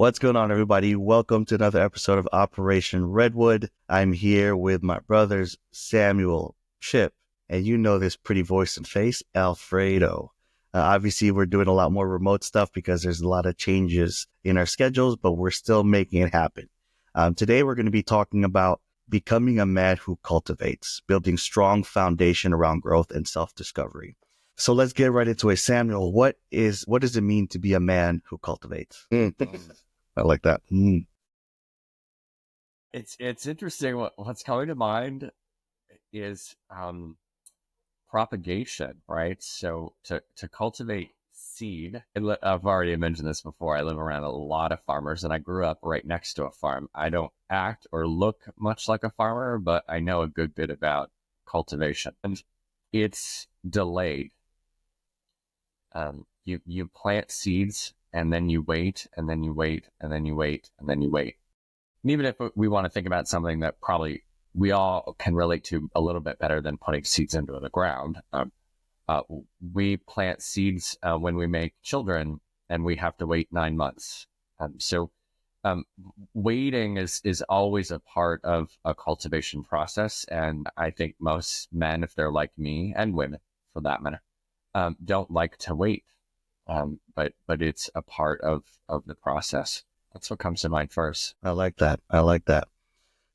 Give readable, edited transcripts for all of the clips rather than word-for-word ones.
What's going on, everybody? Welcome to another episode of Operation Redwood. I'm here with my brothers, Samuel, Chip, and you know this pretty voice and face, Alfredo. Obviously, we're doing a lot more remote stuff because there's a lot of changes in our schedules, but we're still making it happen. Today, we're going to be talking about becoming a man who cultivates, building strong foundation around growth and self-discovery. So let's get right into it. Samuel, what does it mean to be a man who cultivates? I like that. It's interesting. What's coming to mind is propagation, right? So to cultivate seed, I've already mentioned this before. I live around a lot of farmers, and I grew up right next to a farm. I don't act or look much like a farmer, but I know a good bit about cultivation, and it's delayed. You plant seeds, and then you wait, and then you wait, and then you wait, and then you wait. And even if we want to think about something that probably we all can relate to a little bit better than putting seeds into the ground, we plant seeds when we make children, and we have to wait 9 months. So waiting is always a part of a cultivation process. And I think most men, if they're like me, and women for that matter, don't like to wait. But it's a part of the process. That's what comes to mind first. I like that.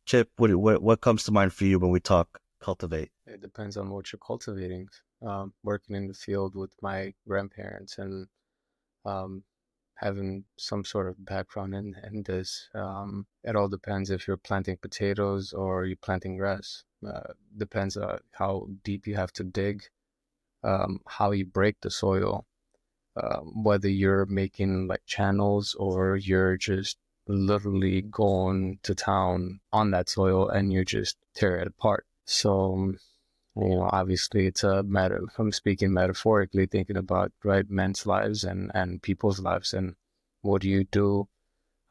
Chip, what comes to mind for you when we talk cultivate? It depends on what you're cultivating. Working in the field with my grandparents and having some sort of background in this, it all depends if you're planting potatoes or you're planting grass. Depends on how deep you have to dig, how you break the soil, whether you're making like channels or you're just literally going to town on that soil and you just tear it apart. So, obviously it's a matter, I'm speaking metaphorically, thinking about, right, men's lives and people's lives. And what do?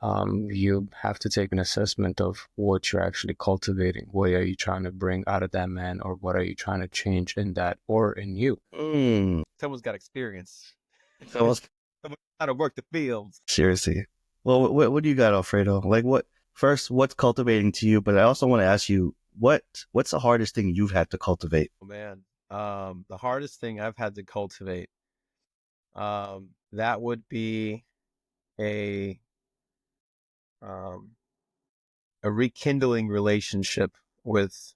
You have to take an assessment of what you're actually cultivating. What are you trying to bring out of that man, or what are you trying to change in that or in you? Someone's got experience. Someone How to work the fields. Seriously. Well, what do you got, Alfredo? Like, what's cultivating to you? But I also want to ask you, what's the hardest thing you've had to cultivate? Oh man, the hardest thing I've had to cultivate, that would be a rekindling relationship with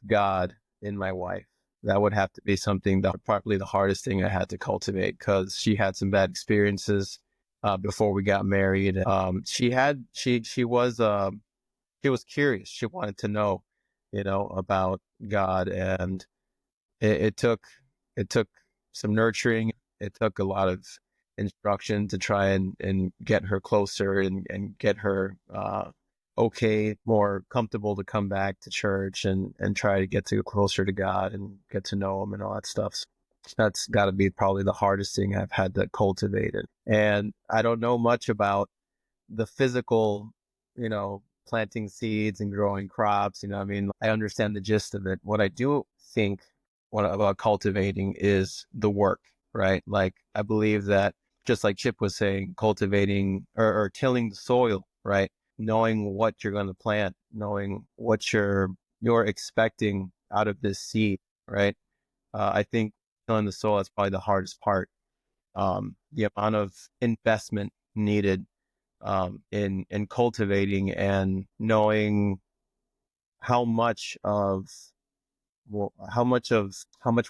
God in my wife. That would have to be something that probably the hardest thing I had to cultivate, because she had some bad experiences before we got married. She was curious. She wanted to know, about God, and it took some nurturing. It took a lot of instruction to try and get her closer and get her more comfortable to come back to church and try to get closer to God and get to know him and all that stuff. So that's got to be probably the hardest thing I've had to cultivate it. And I don't know much about the physical, planting seeds and growing crops. I understand the gist of it. What I do think about cultivating is the work, right? Like, I believe that, just like Chip was saying, cultivating or tilling the soil, right? Knowing what you're going to plant, knowing what you're expecting out of this seed, right? I think tilling the soil is probably the hardest part. The amount of investment needed in cultivating, and knowing how much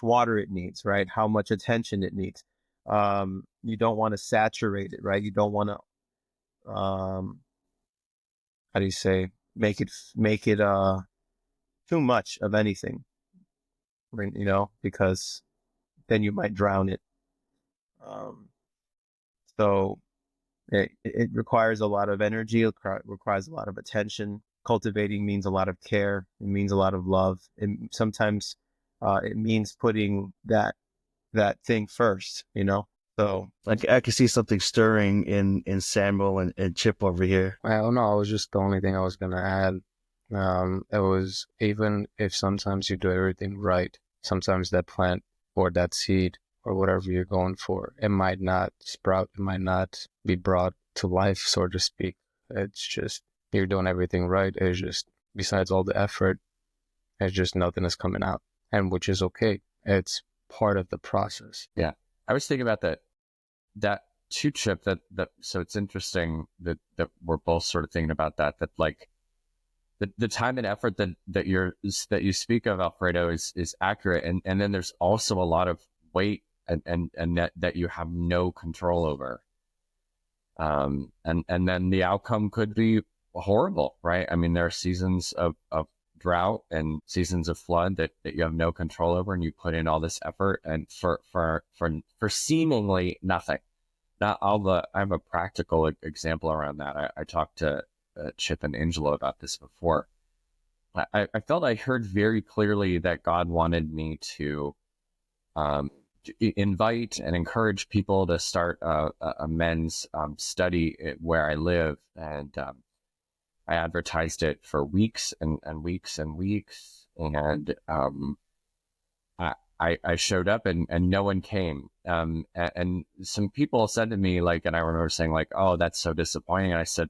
water it needs, right? How much attention it needs. You don't want to saturate it, right? You don't want to, how do you say, make it too much of anything, right? Because then you might drown it. So it requires a lot of energy. It requires a lot of attention. Cultivating means a lot of care. It means a lot of love. And sometimes it means putting that thing first, So Like, I can see something stirring in Samuel and Chip over here. Well, no, it was just the only thing I was going to add. It was, even if sometimes you do everything right, sometimes that plant or that seed or whatever you're going for, it might not sprout, it might not be brought to life, so to speak. It's just, you're doing everything right. It's just, besides all the effort, it's just nothing is coming out, and which is okay. It's part of the process. Yeah. I was thinking about that too, Chip, so it's interesting that we're both sort of thinking about that like the time and effort that you speak of, Alfredo, is accurate. And then there's also a lot of weight and that you have no control over. And then the outcome could be horrible, right? I mean, there are seasons of drought and seasons of flood that you have no control over, and you put in all this effort and for seemingly nothing. Now, I have a practical example around that. I talked to Chip and Angelo about this before. I felt I heard very clearly that God wanted me to invite and encourage people to start a men's study where I live. And I advertised it for weeks and weeks and weeks. And I showed up and no one came. And some people said to me, like, and I remember saying, like, oh, that's so disappointing. And I said,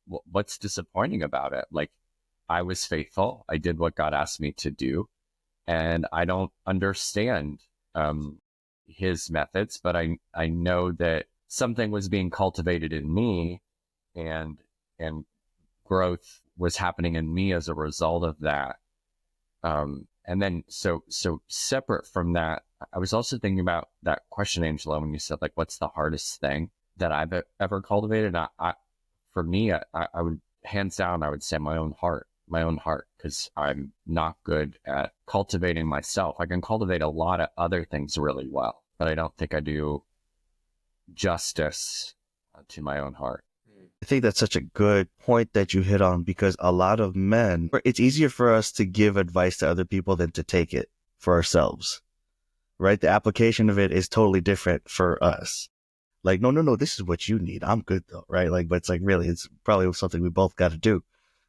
what's disappointing about it? Like, I was faithful. I did what God asked me to do. And I don't understand his methods, but I know that something was being cultivated in me, and growth was happening in me as a result of that. And then so separate from that, I was also thinking about that question, Angela, when you said, like, what's the hardest thing that I've ever cultivated? And for me, I would, hands down, I would say my own heart, because I'm not good at cultivating myself. I can cultivate a lot of other things really well, but I don't think I do justice to my own heart. I think that's such a good point that you hit on, because a lot of men, it's easier for us to give advice to other people than to take it for ourselves, right? The application of it is totally different for us. Like, no, this is what you need. I'm good though, right? Like, but it's like, really, it's probably something we both got to do.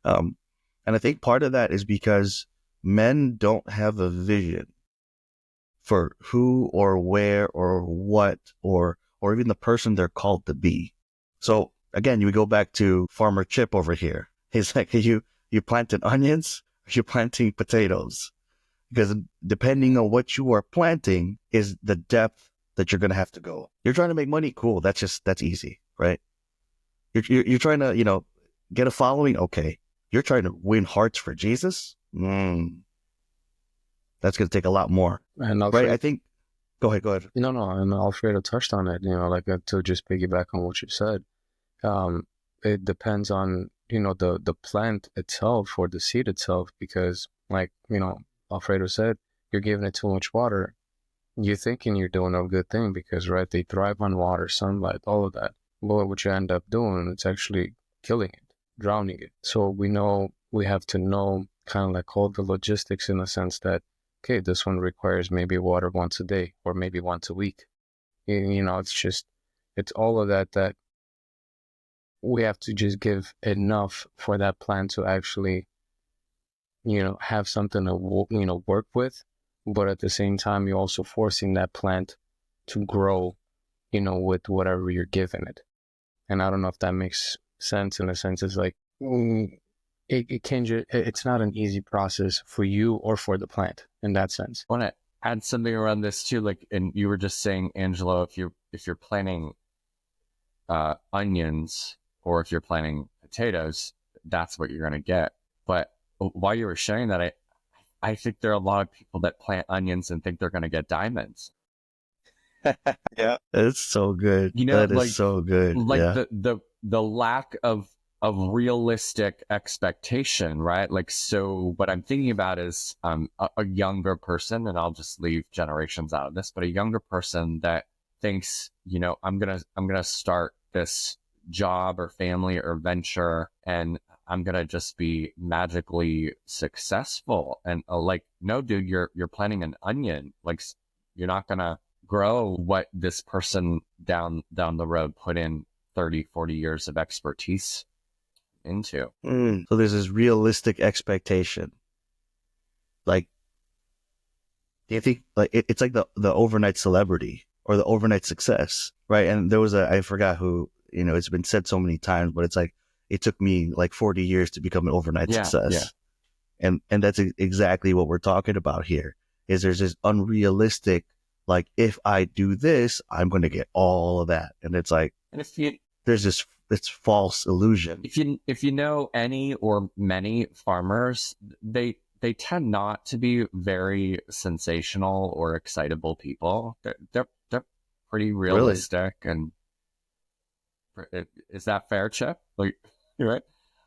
And I think part of that is because men don't have a vision for who or where or what or even the person they're called to be. So again, you go back to Farmer Chip over here. He's like, you planting onions or you planting potatoes? Because depending on what you are planting is the depth that you're going to have to go. You're trying to make money. Cool. That's easy, right? You're trying to, get a following. Okay. You're trying to win hearts for Jesus. That's going to take a lot more. And right. I think, go ahead. No, and Alfredo touched on it, like to just piggyback on what you said. It depends on, the plant itself or the seed itself, because like, Alfredo said, you're giving it too much water. You're thinking you're doing a good thing because, right, they thrive on water, sunlight, all of that. But what you end up doing, it's actually killing it, drowning it. So we have to know kind of like all the logistics, in the sense that, okay, this one requires maybe water once a day or maybe once a week. It's all of that we have to just give enough for that plant to actually, have something to, work with. But at the same time, you're also forcing that plant to grow, with whatever you're giving it. And I don't know if that makes sense. In a sense, it's like, it's not an easy process for you or for the plant in that sense. I want to add something around this too, like, and you were just saying, Angelo, if you're planting onions or if you're planting potatoes, that's what you're going to get. But while you were sharing that, I think there are a lot of people that plant onions and think they're going to get diamonds. Yeah, it's so good. That is so good. Like, yeah. the lack of realistic expectation, right? Like, so what I'm thinking about is a younger person, and I'll just leave generations out of this, but a younger person that thinks, I'm gonna start this job or family or venture, and I'm gonna just be magically successful. And like, no, dude, you're planting an onion. Like, you're not gonna grow what this person down the road put in 30, 40 years of expertise into. So there's this realistic expectation. Like, do you think, like, it's like the overnight celebrity or the overnight success, right? And there was I forgot who it's been said so many times, but it's like, it took me like 40 years to become an overnight success. And that's exactly what we're talking about here, is there's this unrealistic, like, if I do this, I'm going to get all of that. And it's like, And there's this false illusion. If you know any or many farmers, they tend not to be very sensational or excitable people. They're pretty realistic. And is that fair, Chip? Like, right?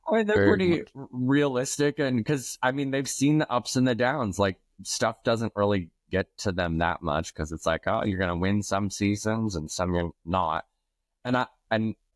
I mean, they're Very pretty much. realistic, and because I mean, they've seen the ups and the downs. Like, stuff doesn't really get to them that much, because it's like, oh, you're gonna win some seasons and some you're not. And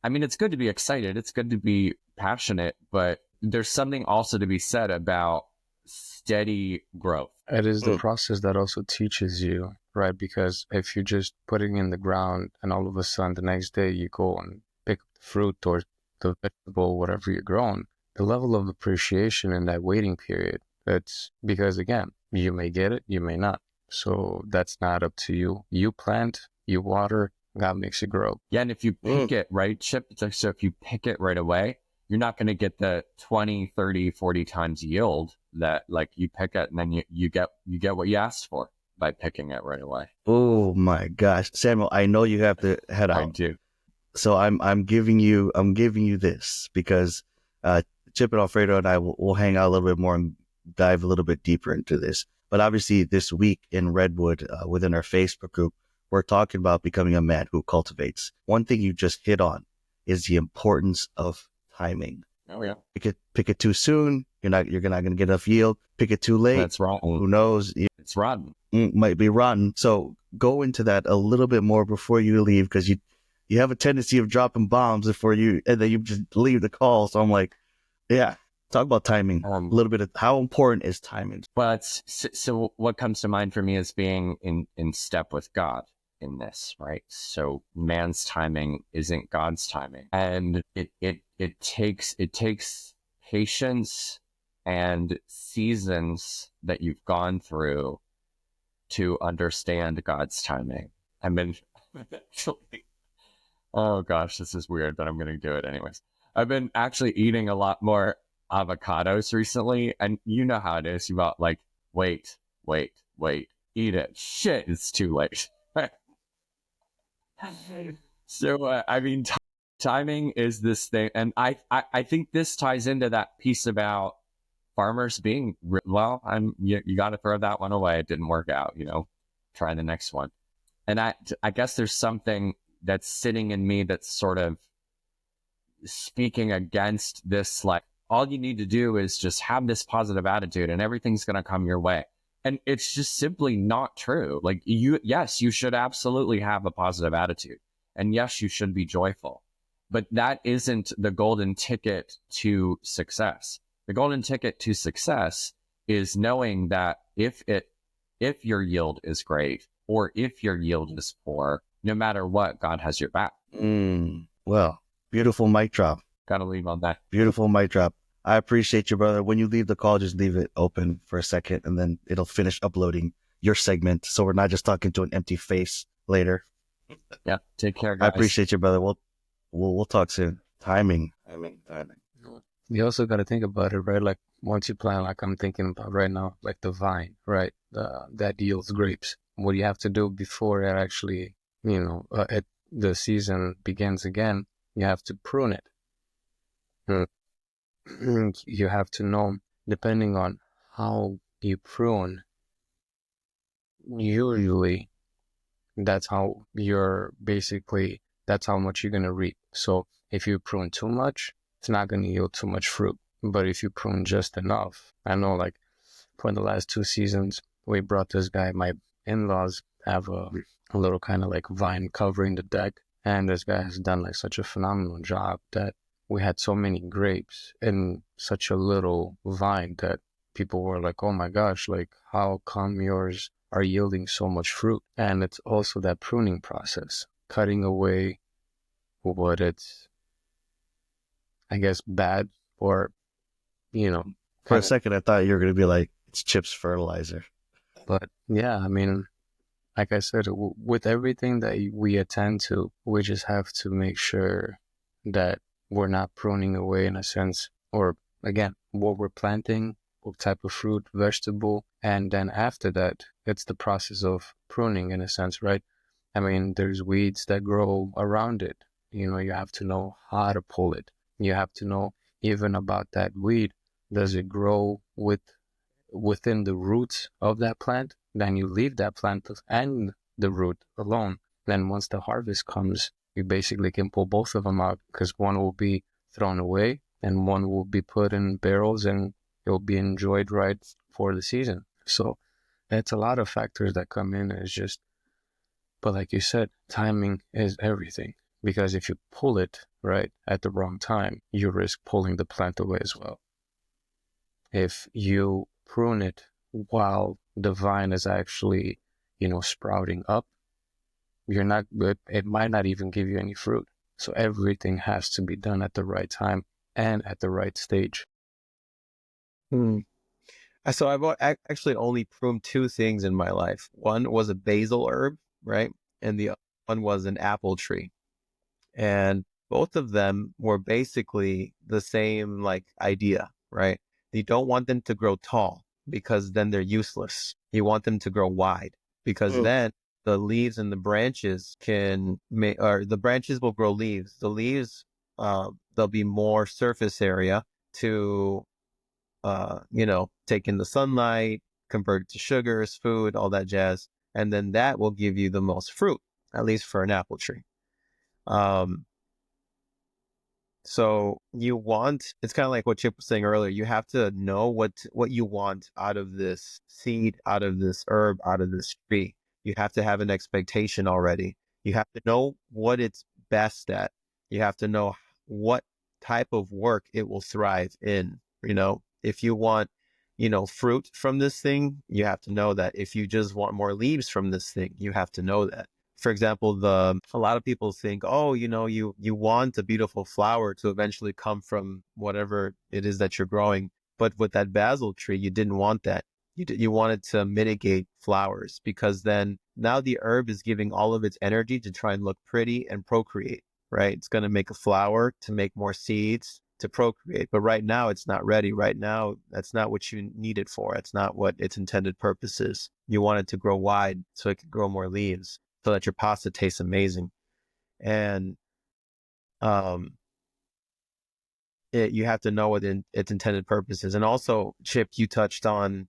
I mean, it's good to be excited. It's good to be passionate, but there's something also to be said about steady growth. It is the process that also teaches you, right? Because if you're just putting in the ground and all of a sudden the next day you go and pick the fruit or the vegetable, whatever you're growing, the level of appreciation in that waiting period, it's because, again, you may get it, you may not. So that's not up to you. You plant, you water, God makes it grow. Yeah, and if you pick it right, Chip, it's like, so if you pick it right away, you're not going to get the 20, 30, 40 times yield that, like, you pick it and then you get what you asked for by picking it right away. Oh my gosh, Samuel, I know you have to head out. I do. So I'm giving you this because Chip and Alfredo and I will hang out a little bit more and dive a little bit deeper into this. But obviously this week in Redwood, within our Facebook group, we're talking about becoming a man who cultivates. One thing you just hit on is the importance of timing. Oh yeah. Pick it too soon, you're not going to get enough yield. Pick it too late, That's wrong. who knows? It's rotten. Might be rotten. So go into that a little bit more before you leave, because you have a tendency of dropping bombs and then you just leave the call. So I'm like, yeah, talk about timing. A little bit of how important is timing. Well, so what comes to mind for me is being in step with God in this, right? So man's timing isn't God's timing, and it takes patience and seasons that you've gone through to understand God's timing. I mean, actually, oh gosh, this is weird, but I'm going to do it anyways. I've been actually eating a lot more avocados recently, and you know how it is. You about like, wait, eat it. Shit, it's too late. So, I mean, timing is this thing, and I think this ties into that piece about farmers being, well, you got to throw that one away. It didn't work out, try the next one. And I guess there's something that's sitting in me that's sort of speaking against this, like, all you need to do is just have this positive attitude and everything's going to come your way. And it's just simply not true. Like, yes, you should absolutely have a positive attitude. And yes, you should be joyful. But that isn't the golden ticket to success. The golden ticket to success is knowing that if your yield is great or if your yield is poor, no matter what, God has your back. Well, beautiful mic drop. Got to leave on that. Beautiful mic drop. I appreciate you, brother. When you leave the call, just leave it open for a second and then it'll finish uploading your segment. So we're not just talking to an empty face later. Yeah. Take care, guys. I appreciate you, brother. We'll talk soon. Timing. You also got to think about it, right? Like, once you plant, like I'm thinking about right now, like the vine, right? That yields grapes. What do you have to do before it actually, the season begins again? You have to prune it. You have to know, depending on how you prune, usually that's how that's how much you're going to reap. So if you prune too much, it's not going to yield too much fruit. But if you prune just enough, I know, like, for the last 2 seasons, we brought this guy, my in-laws have a little kind of like vine covering the deck. And this guy has done like such a phenomenal job that we had so many grapes in such a little vine that people were like, oh my gosh, like, how come yours are yielding so much fruit? And it's also that pruning process, cutting away what it's, I guess, bad or, For a second, I thought you were going to be like, it's Chip's fertilizer. But yeah, I mean, like I said, with everything that we attend to, we just have to make sure that we're not pruning away in a sense, or again, what we're planting, what type of fruit, vegetable, and then after that, it's the process of pruning in a sense, right? I mean, there's weeds that grow around it. You have to know how to pull it. You have to know even about that weed. Does it grow within the roots of that plant? Then you leave that plant and the root alone. Then once the harvest comes, you basically can pull both of them out, because one will be thrown away and one will be put in barrels and it'll be enjoyed right for the season. So it's a lot of factors that come in. It's just, but like you said, timing is everything. Because if you pull it right at the wrong time, you risk pulling the plant away as well. If you prune it while the vine is actually, sprouting up, it might not even give you any fruit. So everything has to be done at the right time and at the right stage. Hmm. So I've actually only pruned two things in my life. One was a basil herb, right? And the other one was an apple tree. And both of them were basically the same like idea, right? You don't want them to grow tall because then they're useless. You want them to grow wide because then the leaves and the branches or the branches will grow leaves. The leaves, there'll be more surface area to, take in the sunlight, convert it to sugars, food, all that jazz. And then that will give you the most fruit, at least for an apple tree. Um, So it's kind of like what Chip was saying earlier. You have to know what you want out of this seed, out of this herb, out of this tree. You have to have an expectation already. You have to know what it's best at. You have to know what type of work it will thrive in. If you want, fruit from this thing, you have to know that. If you just want more leaves from this thing, you have to know that. For example, a lot of people think, oh, you want a beautiful flower to eventually come from whatever it is that you're growing. But with that basil tree, you didn't want that. You wanted to mitigate flowers because then now the herb is giving all of its energy to try and look pretty and procreate, right? It's going to make a flower to make more seeds to procreate. But right now it's not ready. Right now, that's not what you need it for. It's not what its intended purpose is. You want it to grow wide so it can grow more leaves, so that your pasta tastes amazing. And you have to know what its intended purpose is. And also, Chip, you touched on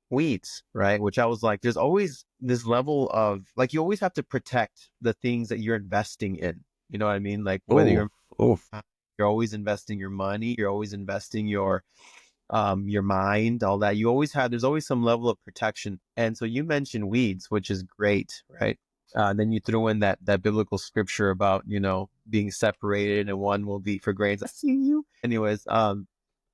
weeds, right? Which I was like, there's always this level of like, you always have to protect the things that you're investing in. You know what I mean? Like whether Oh, oh, you're always investing your money, you're always investing your mind, all that. There's always some level of protection. And so you mentioned weeds, which is great, right? Then you threw in that biblical scripture about, being separated and one will be for grains. I see you. Anyways,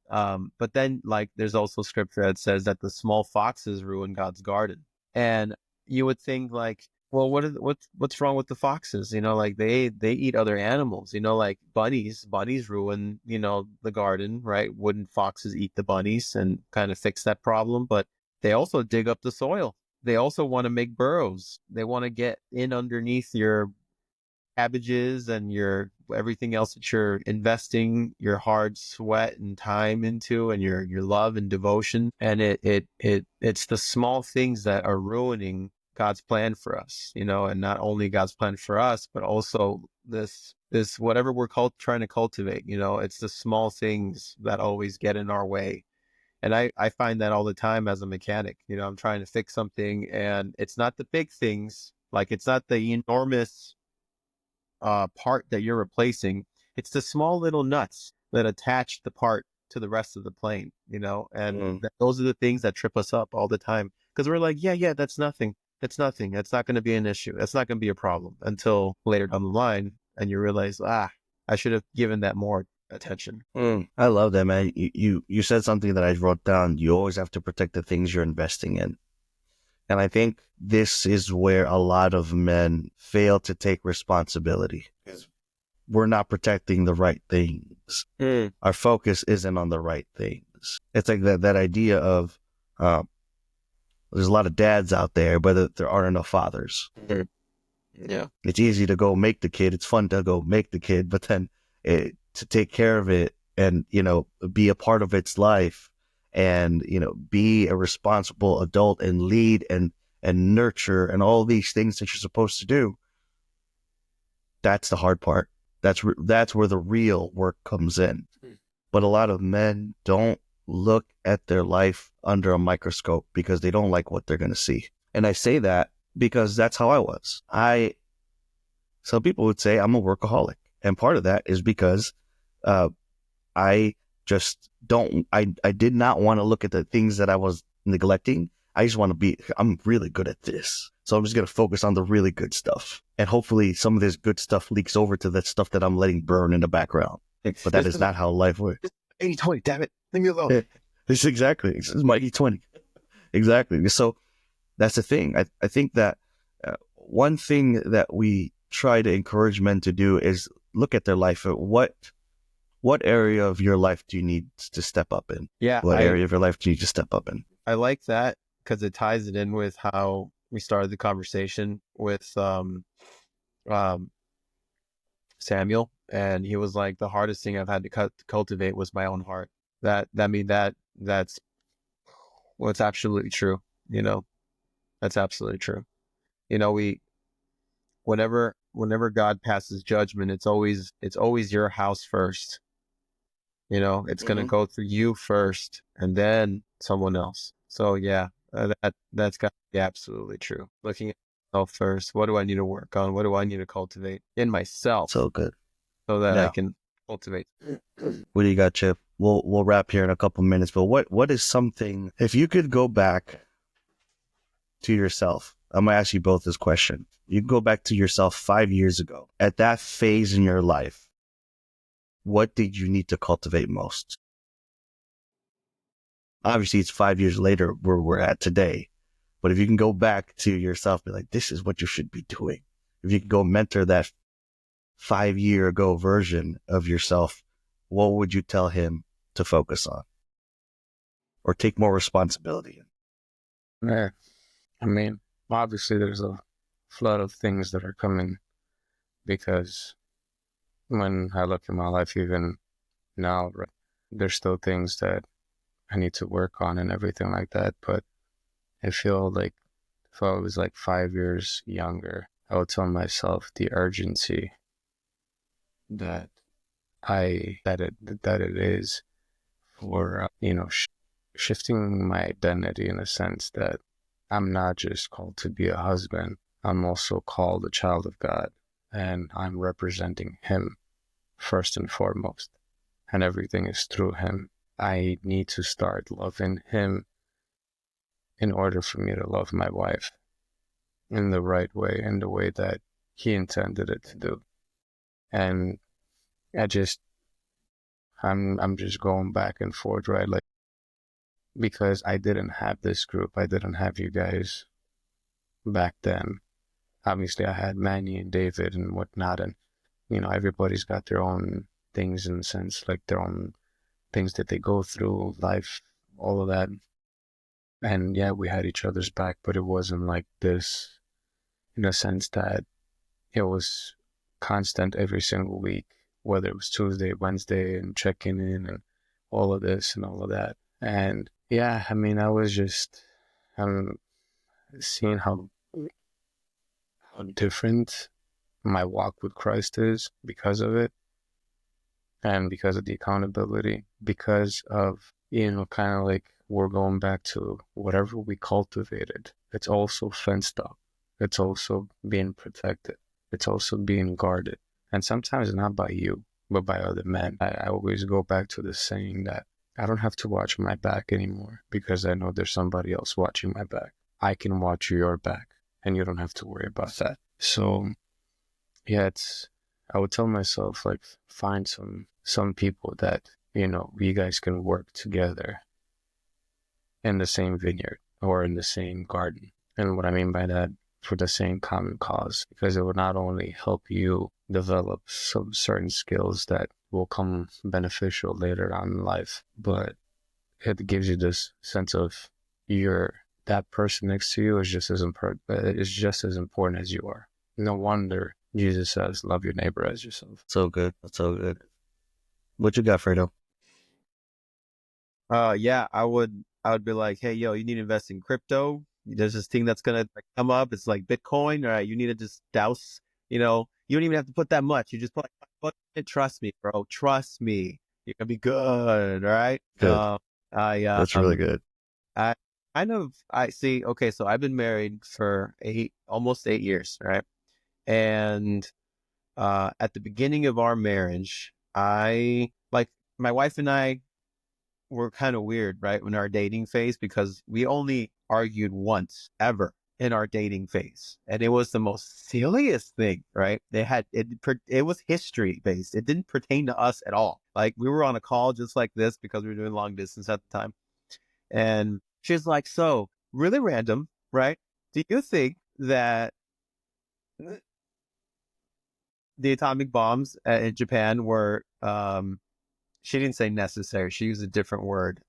but then like there's also scripture that says that the small foxes ruin God's garden. And you would think like, well, what's wrong with the foxes? Like they eat other animals, like bunnies ruin, the garden, right? Wouldn't foxes eat the bunnies and kind of fix that problem? But they also dig up the soil. They also want to make burrows. They want to get in underneath your cabbages and your everything else that you're investing your hard sweat and time into, and your love and devotion. And it's the small things that are ruining God's plan for us, and not only God's plan for us, but also this whatever we're trying to cultivate. It's the small things that always get in our way. And I find that all the time as a mechanic. I'm trying to fix something, and it's not the big things, like it's not the enormous part that you're replacing. It's the small little nuts that attach the part to the rest of the plane, and those are the things that trip us up all the time, because we're like, yeah, that's nothing. It's nothing. It's not going to be an issue. It's not going to be a problem until later down the line. And you realize, I should have given that more attention. I love that, man. You said something that I wrote down. You always have to protect the things you're investing in. And I think this is where a lot of men fail to take responsibility. We're not protecting the right things. Our focus isn't on the right things. It's like that idea of there's a lot of dads out there, but there aren't enough fathers. Yeah. It's easy to go make the kid. It's fun to go make the kid, but then to take care of it and, be a part of its life and, be a responsible adult and lead and nurture and all these things that you're supposed to do. That's the hard part. That's where the real work comes in. But a lot of men don't look at their life under a microscope because they don't like what they're going to see. And I say that because that's how I was. Some people would say I'm a workaholic. And part of that is because I just I did not want to look at the things that I was neglecting. I just want to I'm really good at this. So I'm just going to focus on the really good stuff. And hopefully some of this good stuff leaks over to the stuff that I'm letting burn in the background. But that is not how life works. 80-20, damn it. Leave me alone. This is my 80-20. Exactly. So that's the thing. I think that one thing that we try to encourage men to do is look at their life. What area of your life do you need to step up in? Yeah. What area of your life do you need to step up in? I like that because it ties it in with how we started the conversation with Samuel, and he was like, the hardest thing I've had to cultivate was my own heart. That's it's absolutely true. That's absolutely true. Whenever God passes judgment, it's always your house first. It's going to go through you first and then someone else. So yeah, that's got to be absolutely true. Looking at myself first. What do I need to work on? What do I need to cultivate in myself? So good. So that I Yeah. can cultivate. What do you got, Chip? We'll wrap here in a couple minutes, but what is something, if you could go back to yourself, I'm going to ask you both this question. You can go back to yourself 5 years ago. At that phase in your life, what did you need to cultivate most? Obviously, it's 5 years later where we're at today. But if you can go back to yourself, be like, this is what you should be doing. If you could go mentor that 5 year ago version of yourself, what would you tell him to focus on or take more responsibility in? Yeah. I mean, obviously there's a flood of things that are coming, because when I look at my life, even now, right, there's still things that I need to work on and everything like that. But I feel like if I was like 5 years younger, I would tell myself the urgency that it is for, shifting my identity, in a sense that I'm not just called to be a husband. I'm also called a child of God, and I'm representing Him first and foremost, and everything is through Him. I need to start loving Him in order for me to love my wife in the right way, in the way that He intended it to do. And I'm just going back and forth, right? Like, because I didn't have this group, I didn't have you guys back then. Obviously, I had Manny and David and whatnot, and everybody's got their own things, in a sense, like their own things that they go through, life, all of that. And yeah, we had each other's back, but it wasn't like this, in a sense that it was constant every single week, whether it was Tuesday, Wednesday, and checking in and all of this and all of that. And yeah, I mean, I was just seeing how different my walk with Christ is because of it, and because of the accountability, because of, kind of like, we're going back to whatever we cultivated. It's also fenced up. It's also being protected. It's also being guarded. And sometimes not by you, but by other men. I always go back to the saying that I don't have to watch my back anymore, because I know there's somebody else watching my back. I can watch your back, and you don't have to worry about that. So yeah, I would tell myself, like, find some people that, you guys can work together in the same vineyard or in the same garden. And what I mean by that, for the same common cause, because it will not only help you develop some certain skills that will come beneficial later on in life, but it gives you this sense of that person next to you is just as important as you are. No wonder Jesus says, love your neighbor as yourself. So good. That's so good. What you got, Fredo? Yeah, I would be like, hey, yo, you need to invest in crypto. There's this thing that's gonna like, come up. It's like Bitcoin. All right, you need to just douse. You don't even have to put that much. You just put like $5 in it. Trust me, bro. Trust me. You're gonna be good. All right. Good. I That's really good. I I see. Okay, so I've been married for almost 8 years, right? And at the beginning of our marriage, I like my wife and I were kind of weird, right? In our dating phase, because we only argued once ever in our dating phase. And it was the most silliest thing, right? It was history based. It didn't pertain to us at all. Like we were on a call just like this because we were doing long distance at the time. And she's like, so really random, right? Do you think that the atomic bombs in Japan were, she didn't say necessary. She used a different word.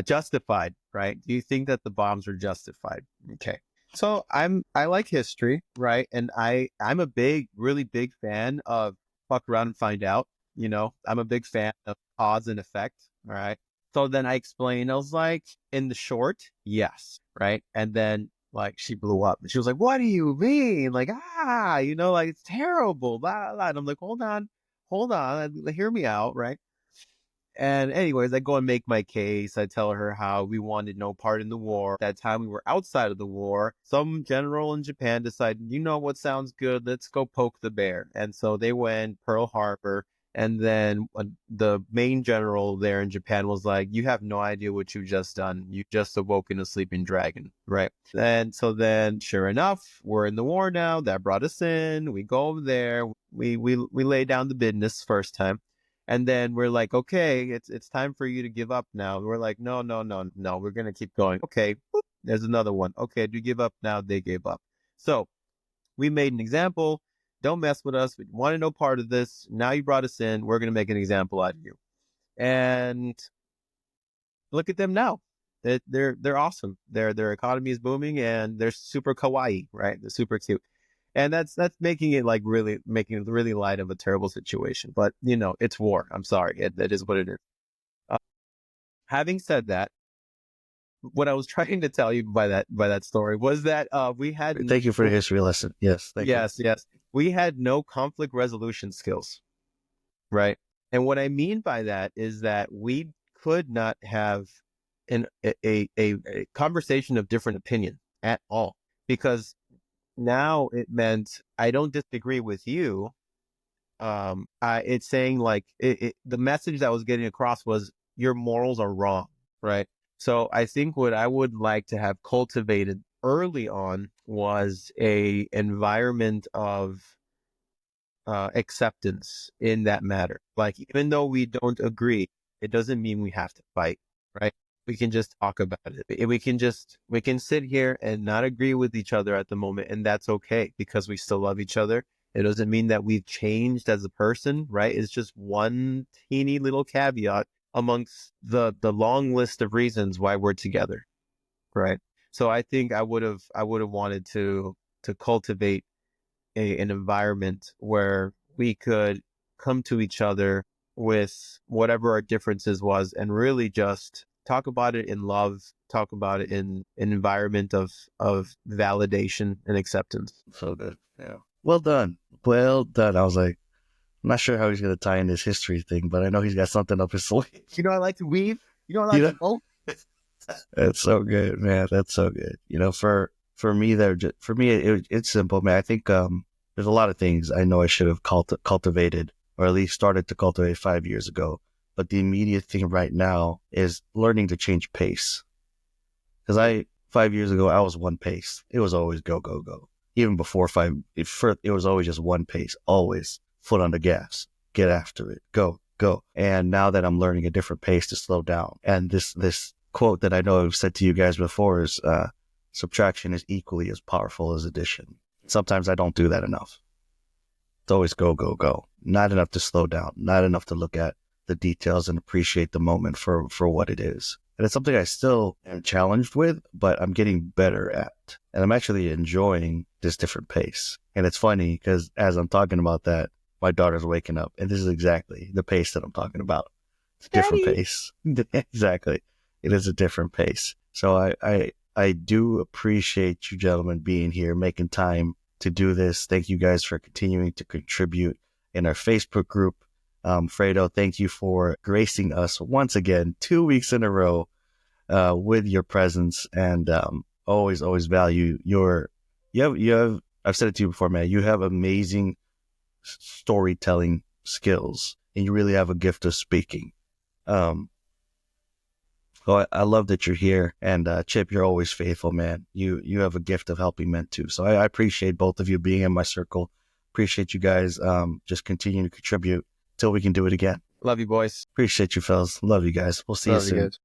Justified, right? Do you think that the bombs were justified? Okay. So I like history, right? And I'm a really big fan of fuck around and find out. I'm a big fan of cause and effect. All right. So then I explained, I was like, in the short, yes, right? And then like she blew up and she was like, what do you mean? Like, like it's terrible, blah, blah. And I'm like, hold on, hear me out, right? And anyways, I go and make my case. I tell her how we wanted no part in the war. At that time, we were outside of the war. Some general in Japan decided, you know what sounds good? Let's go poke the bear. And so they went Pearl Harbor. And then the main general there in Japan was like, you have no idea what you've just done. You just awoken a sleeping dragon, right? And so then, sure enough, we're in the war now. That brought us in. We go over there. We lay down the business first time. And then we're like, okay, it's time for you to give up now. We're like, no, no, no, no, we're gonna keep going. Okay, whoop, there's another one. Okay, do you give up now? They gave up. So we made an example. Don't mess with us. We want no part of this. Now you brought us in. We're gonna make an example out of you. And look at them now. They're awesome. Their economy is booming and they're super kawaii, right? They're super cute. And that's making it really light of a terrible situation. But it's war. I'm sorry. That is what it is. Uh, Having said that, what I was trying to tell you by that story was that we had Thank you for the history lesson. Yes, thank you. yes, we had no conflict resolution skills, right? And what I mean by that is that we could not have a conversation of different opinion at all, because now it meant I don't disagree with you. It's saying like the message that was getting across was your morals are wrong, right? So I think what I would like to have cultivated early on was a environment of acceptance in that matter. Like, even though we don't agree, it doesn't mean we have to fight, right? We can just talk about it. We can sit here and not agree with each other at the moment, and that's okay because we still love each other. It doesn't mean that we've changed as a person, right? It's just one teeny little caveat amongst the long list of reasons why we're together, right? So I think I would have wanted to cultivate an environment where we could come to each other with whatever our differences was and really just talk about it in love, talk about it in an environment of validation and acceptance. So good. Yeah. Well done. Well done. I was like, I'm not sure how he's going to tie in this history thing, but I know he's got something up his sleeve. I like to weave. I You like know? to bolt. That's so good, man. That's so good. For me, it's simple, man. I think there's a lot of things I know I should have cultivated, or at least started to cultivate 5 years ago. But the immediate thing right now is learning to change pace. Because 5 years ago, I was one pace. It was always go, go, go. Even before it was always just one pace, always foot on the gas, get after it, go, go. And now that I'm learning a different pace to slow down, and this quote that I know I've said to you guys before is, subtraction is equally as powerful as addition. Sometimes I don't do that enough. It's always go, go, go. Not enough to slow down, not enough to look at the details and appreciate the moment for what it is. And it's something I still am challenged with, but I'm getting better at. And I'm actually enjoying this different pace. And it's funny because as I'm talking about that, my daughter's waking up, and this is exactly the pace that I'm talking about. It's a different pace. Exactly. It is a different pace. So I do appreciate you gentlemen being here, making time to do this. Thank you guys for continuing to contribute in our Facebook group. Fredo, thank you for gracing us once again, 2 weeks in a row, with your presence, and always value you have, I've said it to you before, man, you have amazing storytelling skills, and you really have a gift of speaking. So I love that you're here, and Chip, you're always faithful, man. You have a gift of helping men too. So I appreciate both of you being in my circle. Appreciate you guys just continuing to contribute till we can do it again. Love you, boys. Appreciate you, fellas. Love you guys. We'll see you Love you soon. guys.